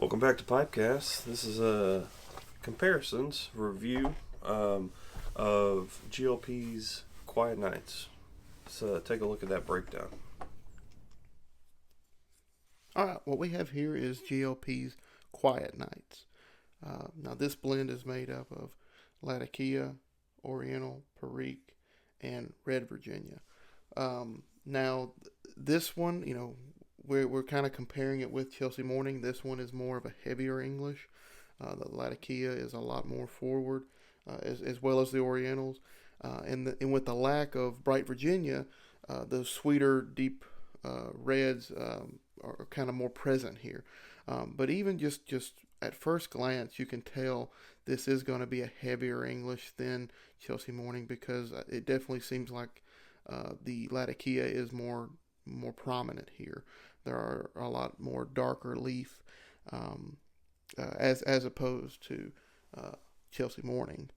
Welcome back to PipeCast. This is a comparisons review of GLP's Quiet Nights. Let's take a look at that breakdown. All right, what we have here is GLP's Quiet Nights. Now, this blend is made up of Latakia, Oriental, Perique, and Red Virginia. Now, this one, we're kind of comparing it with Chelsea Morning. This one is more of a heavier English. The Latakia is a lot more forward, as well as the Orientals. And with the lack of Bright Virginia, those sweeter, deep reds are kind of more present here. But even just at first glance, you can tell this is going to be a heavier English than Chelsea Morning, because it definitely seems like the Latakia is more prominent here. There are a lot more darker leaf, as opposed to Chelsea Morning.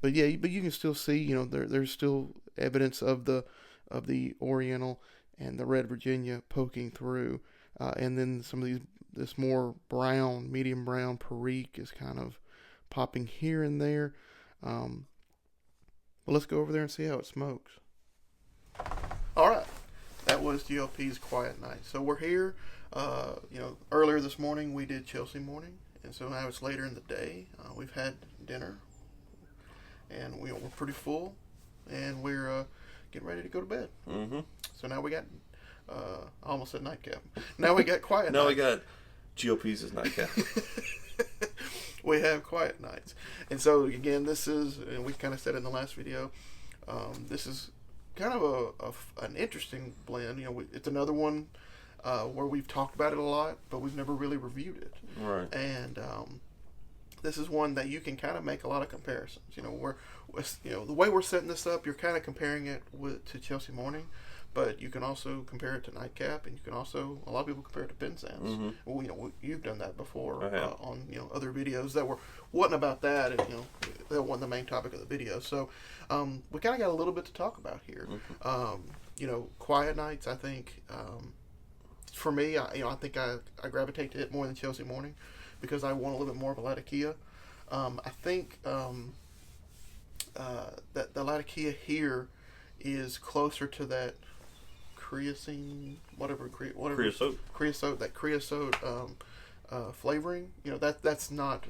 But you can still see, there's still evidence of the Oriental and the Red Virginia poking through, and then some of this more brown, medium brown Perique is kind of popping here and there. Well, let's go over there and see how it smokes. All right, that was GLP's Quiet Night. So we're here. Earlier this morning we did Chelsea Morning, and so now it's later in the day. We've had dinner, and we're pretty full, and we're getting ready to go to bed. Mm-hmm. So now we got, I almost said nightcap. Now we got Quiet Nights. Now we got GOP's nightcap. We have Quiet Nights. And so, again, this is, and we kind of said in the last video, this is kind of an interesting blend. It's another one where we've talked about it a lot, but we've never really reviewed it. Right. And this is one that you can kind of make a lot of comparisons. The way we're setting this up, you're kind of comparing it to Chelsea Morning, but you can also compare it to Nightcap, and you can also, a lot of people compare it to Penzance. Mm-hmm. Well, you've done that before on other videos that wasn't about that, and that wasn't the main topic of the video. So we kind of got a little bit to talk about here. Mm-hmm. Quiet Nights, I think, for me, I think I gravitate to it more than Chelsea Morning, because I want a little bit more of a Latakia. I think that the Latakia here is closer to that creosote, that creosote flavoring. That's not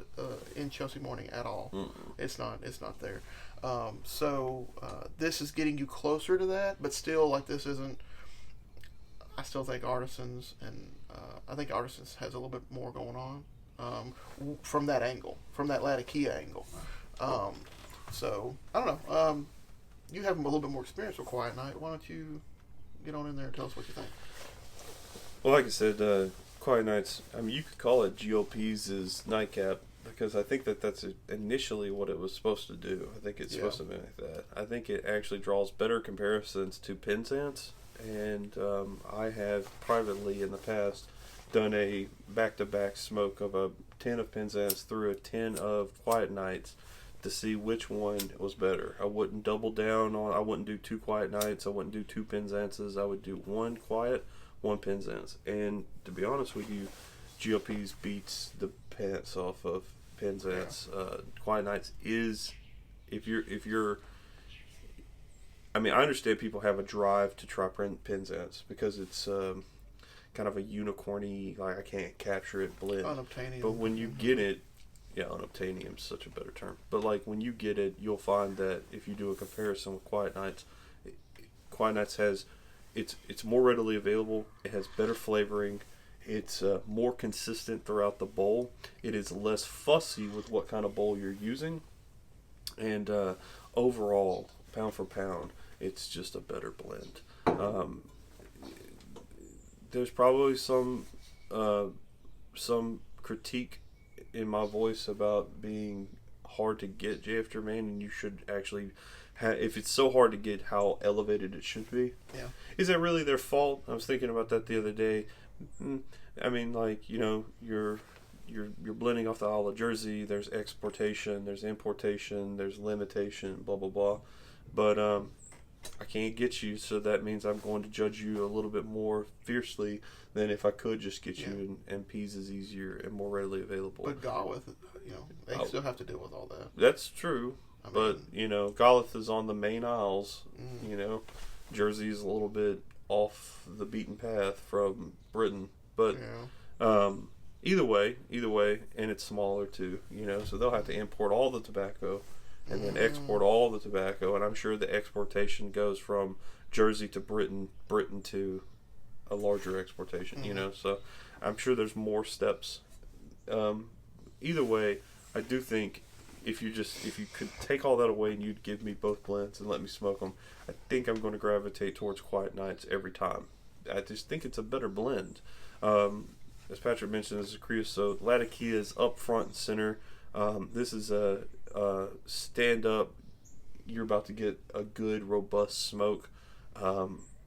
in Chelsea Morning at all. Mm-mm. It's not there. So this is getting you closer to that, but still, this isn't. I still think Artisans, and I think Artisans has a little bit more going on from that angle, from that Latakia angle. So I don't know. You have a little bit more experience with Quiet Night. Why don't you get on in there and tell us what you think? Well, like I said, Quiet Nights, you could call it GOP's nightcap, because I think that's initially what it was supposed to do. I think it's supposed to be like that. I think it actually draws better comparisons to Penzance, and I have privately in the past done a back-to-back smoke of a 10 of Penzance through a 10 of Quiet Nights to see which one was better. I wouldn't double down I wouldn't do 2 Quiet Nights, I wouldn't do 2 Penzances, I would do 1 Quiet, 1 Penzance. And to be honest with you, GLP's beats the pants off of Penzance. Quiet Nights is, if you're I understand people have a drive to try Penzance because it's kind of a unicorny, I can't capture it blend. Unobtainium. But when you get it, unobtainium is such a better term. But when you get it, you'll find that if you do a comparison with Quiet Nights, Quiet Nights has, it's more readily available. It has better flavoring. It's more consistent throughout the bowl. It is less fussy with what kind of bowl you're using. And overall, pound for pound, it's just a better blend. There's probably some critique in my voice about being hard to get JF Germain, and you should actually if it's so hard to get, how elevated it should be. Yeah. Is that really their fault? I was thinking about that the other day. You're blending off the Isle of Jersey. There's exportation, there's importation, there's limitation, blah blah blah. But I can't get you, so that means I'm going to judge you a little bit more fiercely than if I could just get you, and Pease is easier and more readily available. But Garwith, they still have to deal with all that. That's true. But, Golith is on the main aisles. Jersey is a little bit off the beaten path from Britain. But either way, and it's smaller too, so they'll have to import all the tobacco and then export all the tobacco. And I'm sure the exportation goes from Jersey to Britain to a larger exportation, so I'm sure there's more steps. Either way, I do think if you could take all that away and you'd give me both blends and let me smoke them, I think I'm going to gravitate towards Quiet Nights every time. I just think it's a better blend. As Patrick mentioned, this is creosote. Latakia is up front and center. This is a stand up. You're about to get a good, robust smoke,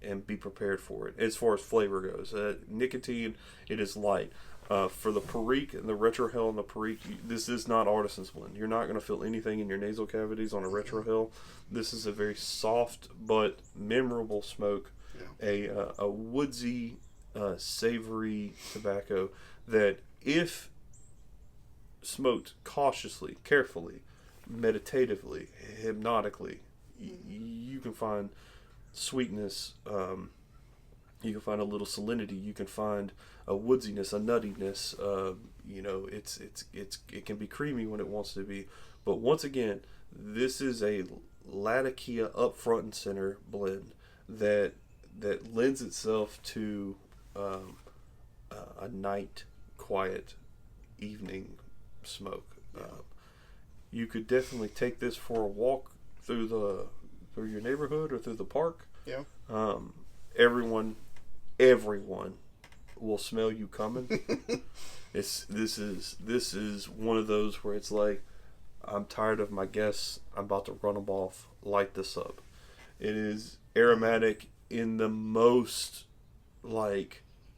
and be prepared for it. As far as flavor goes, nicotine, it is light. For the Perique and the Retro Hell and the Perique, this is not Artisan's blend. You're not going to feel anything in your nasal cavities on a Retro Hell. This is a very soft but memorable smoke. Yeah. A woodsy, savory tobacco that, if smoked cautiously, carefully, meditatively, hypnotically, you can find sweetness. You can find a little salinity. You can find a woodsiness, a nuttiness. It can be creamy when it wants to be. But once again, this is a Latakia up front and center blend that lends itself to a night, quiet, evening smoke. You could definitely take this for a walk through your neighborhood or through the park. Yeah. Everyone will smell you coming. This is one of those where it's like, I'm tired of my guests. I'm about to run them off. Light this up. It is aromatic in the most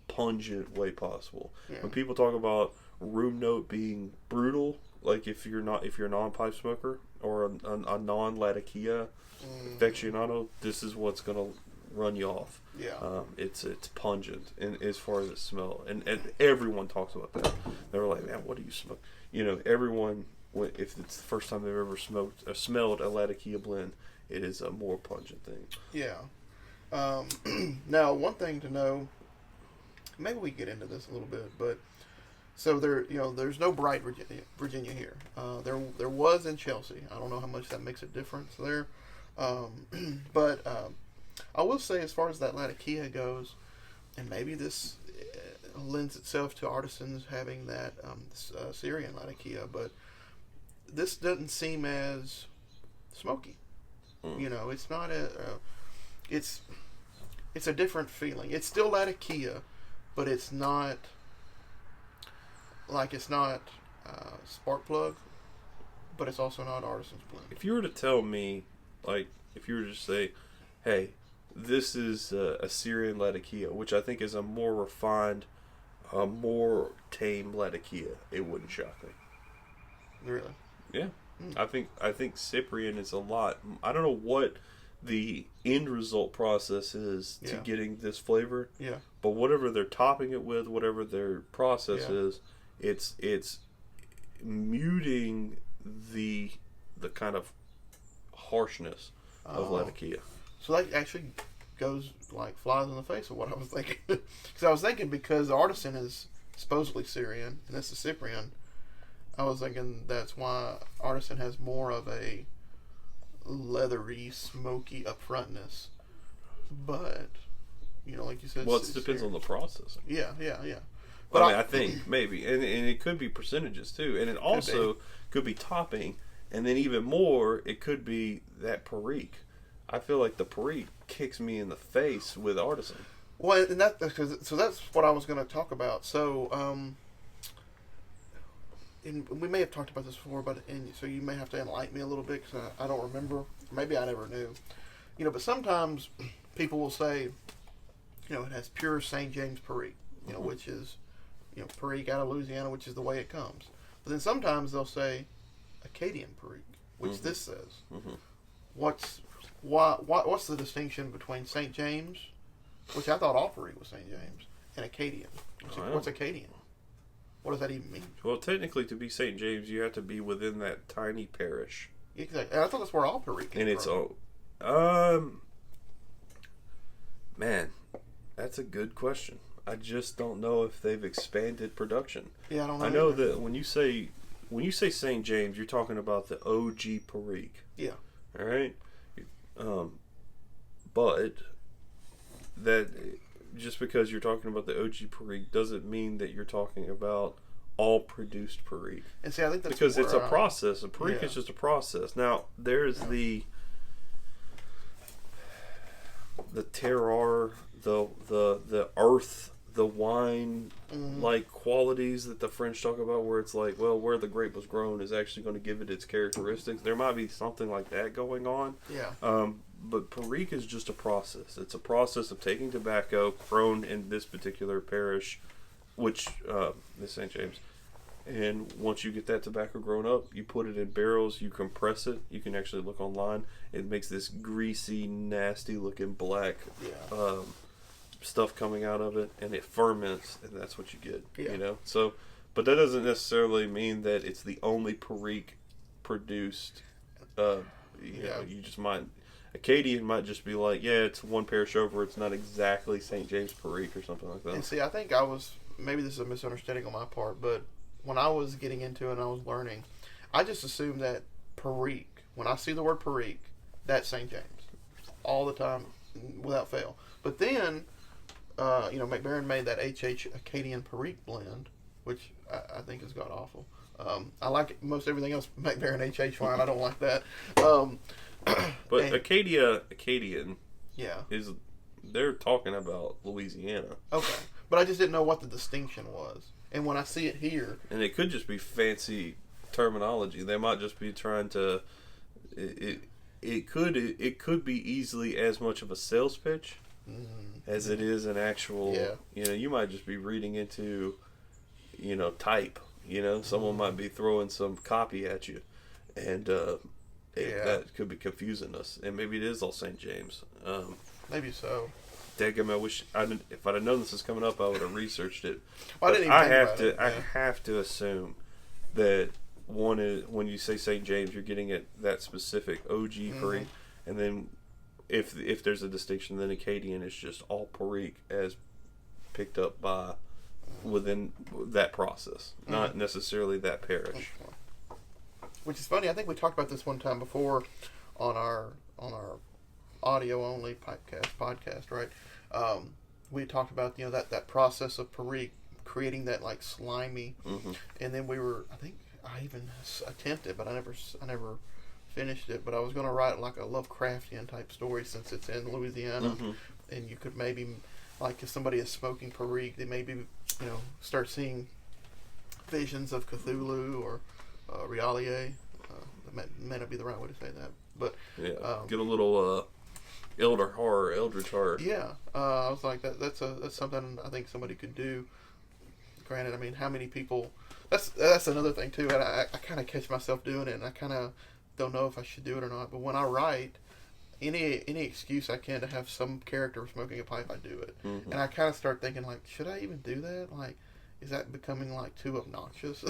pungent way possible. Yeah. When people talk about room note being brutal, like if you're a non-pipe smoker or a non-Latakia aficionado, this is what's gonna run you off. Yeah. It's pungent and as far as it smells, and everyone talks about that. They're like, man, what do you smoke? Everyone, if it's the first time they've ever smelled a Latakia blend, it is a more pungent thing. Yeah. Now, one thing to know, maybe we get into this a little bit, but so there's no Bright, Virginia here. There was in Chelsea. I don't know how much that makes a difference there, but I will say, as far as that Latakia goes, and maybe this lends itself to artisans having that Syrian Latakia, but this doesn't seem as smoky. It's not it's a different feeling. It's still Latakia, but it's not spark plug, but it's also not artisan's blend. If you were to tell me, if you were to say, hey, this is a Syrian Latakia, which I think is a more refined, more tame Latakia, it wouldn't shock me. Really? Yeah. I think Cyprian is a lot. I don't know what the end result process is to getting this flavor. Yeah. But whatever they're topping it with, whatever their process is, it's muting the kind of harshness of Latakia. So that actually goes flies in the face of what I was thinking. Because I was thinking, because the artisan is supposedly Syrian and this is Cyprian, I was thinking that's why artisan has more of a leathery, smoky upfrontness. But, like you said... Well, it depends on the processing. Yeah. But I think, maybe. And it could be percentages, too. And it also could be topping. And then even more, it could be that Perique. I feel like the Perique kicks me in the face with artisan. Well, and so that's what I was going to talk about. So, and we may have talked about this before, so you may have to enlighten me a little bit, because I don't remember. Maybe I never knew. But sometimes people will say, it has pure St. James Perique, which is, Perique out of Louisiana, which is the way it comes. But then sometimes they'll say Acadian Perique, which this says. What's the distinction between St. James, which I thought all Perique was St. James, and Acadian? What's Acadian? What does that even mean? Well, technically, to be St. James, you have to be within that tiny parish. Exactly. And I thought that's where all Perique came from. And it's all... Man, that's a good question. I just don't know if they've expanded production. Yeah, I don't know. I know that when you say St. James, you're talking about the OG Perique. Yeah. All right. But that just because you're talking about the OG Perique doesn't mean that you're talking about all produced Perique. And see, I think that's because it's a process. A Perique is just a process. Now there's the terroir, the earth, the wine like qualities that the French talk about, where it's like, well, where the grape was grown is actually going to give it its characteristics. There might be something like that going on. Yeah. But Perique is just a process. It's a process of taking tobacco grown in this particular parish, which is St. James. And once you get that tobacco grown up, you put it in barrels, you compress it. You can actually look online. It makes this greasy, nasty looking black stuff coming out of it, and it ferments, and that's what you get. Yeah. You know? So, but that doesn't necessarily mean that it's the only Perique produced. You know, you just might... Acadian might just be like, yeah, it's one parish over. It's not exactly St. James Perique or something like that. And see, I think maybe this is a misunderstanding on my part, but when I was getting into it and I was learning, I just assumed that Perique, when I see the word Perique, that's St. James. All the time, without fail. But then, McBaron made that HH Acadian Perique blend, which I think is god-awful. I like most everything else McBaron HH line. I don't like that. But Acadian, yeah, they're talking about Louisiana. Okay, but I just didn't know what the distinction was, and when I see it here, and it could just be fancy terminology. They might just be trying to. It could be easily as much of a sales pitch as it is an actual. Yeah. You know, you might just be reading into, type. Someone might be throwing some copy at you, and. That could be confusing us, and maybe it is all St. James. Maybe so. Daggum, I wish if I'd have known this was coming up, I would have researched it. Well, I have to assume that one is when you say St. James, you're getting at that specific OG Perique, and then if there's a distinction, then Acadian is just all Perique as picked up by within that process, not necessarily that parish. Which is funny. I think we talked about this one time before on our audio only PipeCast podcast, right? We talked about that process of Perique creating that like slimy, and then I even attempted, but I never finished it. But I was going to write like a Lovecraftian type story since it's in Louisiana, and you could maybe like if somebody is smoking Perique, they maybe start seeing visions of Cthulhu or Realier. That may not be the right way to say that, but get a little eldritch horror. Yeah, I was like that's something I think somebody could do. Granted, I mean, how many people? That's another thing too. And I kind of catch myself doing it, and I kind of don't know if I should do it or not. But when I write, any excuse I can to have some character smoking a pipe, I do it. And I kind of start thinking like, should I even do that? Like, is that becoming like too obnoxious?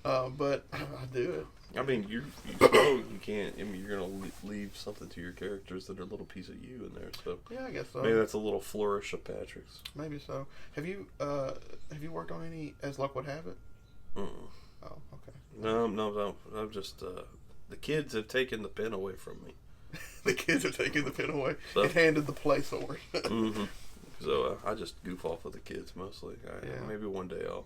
But I do it. I mean, you smoke, you can't. I mean, you're gonna leave something to your characters that are a little piece of you in there. So yeah, I guess so. Maybe that's a little flourish of Patrick's. Maybe so. Have you worked on any As Luck Would Have It? Mm-mm. Oh, okay. No. I'm just the kids have taken the pen away from me. The kids have taken the pen away and handed the play sword. So I just goof off with the kids mostly. Maybe one day I'll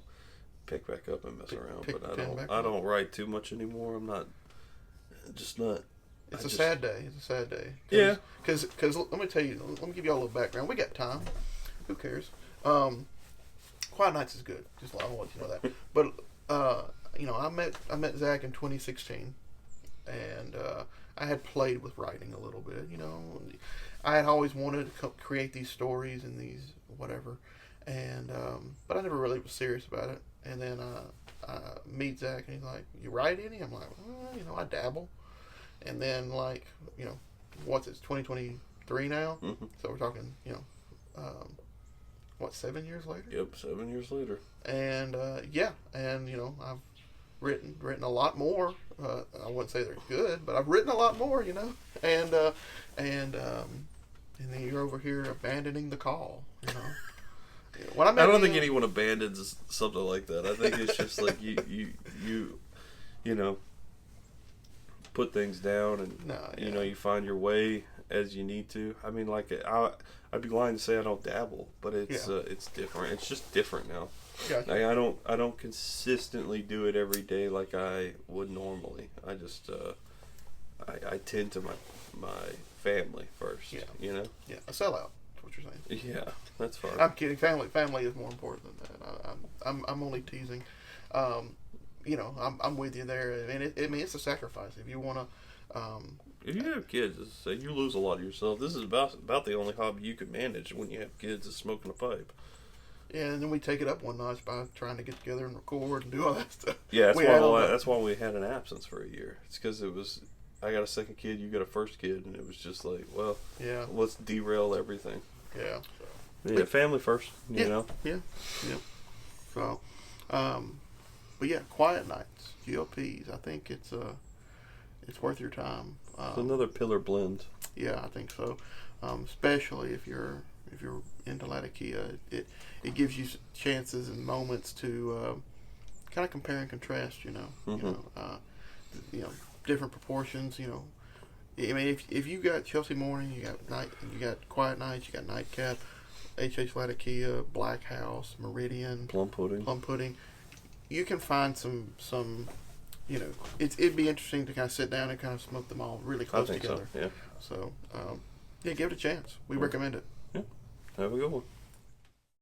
pick back up and mess around, but I don't write too much anymore. I'm not. It's a sad day. It's a sad day. Yeah. Because let me tell you. Let me give you all a little background. We got time. Who cares? Quiet Nights is good. Just I want to let you know that. But I met Zach in 2016, and I had played with writing a little bit. I had always wanted to create these stories and these whatever, and but I never really was serious about it. And then I meet Zach, and he's like, "You write any?" I'm like, "I dabble." And then it's 2023 now. Mm-hmm. So we're talking, 7 years later? Yep, 7 years later. And I've written a lot more. I wouldn't say they're good, but I've written a lot more, and then you're over here abandoning the call, When I don't think anyone abandons something like that. I think it's just like you know, put things down and you find your way as you need to. I mean, like I'd be lying to say I don't dabble, but it's different. It's just different now. Gotcha. Like, I don't consistently do it every day like I would normally. I just I tend to my family first. Yeah. You know. Yeah, a sellout. What you're saying? Yeah, that's fine. I'm kidding. Family is more important than that. I'm only teasing. I'm with you there. I mean, it's a sacrifice if you want to. If you have kids, say you lose a lot of yourself. This is about the only hobby you can manage when you have kids is smoking a pipe. Yeah, and then we take it up one notch by trying to get together and record and do all that stuff. Yeah, that's why we had an absence for a year. It's because it was. I got a second kid, you got a first kid, and it was just like, well, yeah, let's derail everything. Yeah. Yeah, family first, you know? Yeah. So, but yeah, Quiet Nights, GLPs. I think it's worth your time. It's another pillar blend. Yeah, I think so. Especially if you're into Latakia, it gives you chances and moments to kind of compare and contrast. Mm-hmm. Different proportions. I mean, if you got Chelsea Morning, you got Quiet Nights, you got Nightcap, H.H. Latakia, Black House, Meridian, Plum Pudding. You can find some. It'd be interesting to kind of sit down and kind of smoke them all really close together. So, yeah. So, give it a chance. We recommend it. Yeah. Have a good one.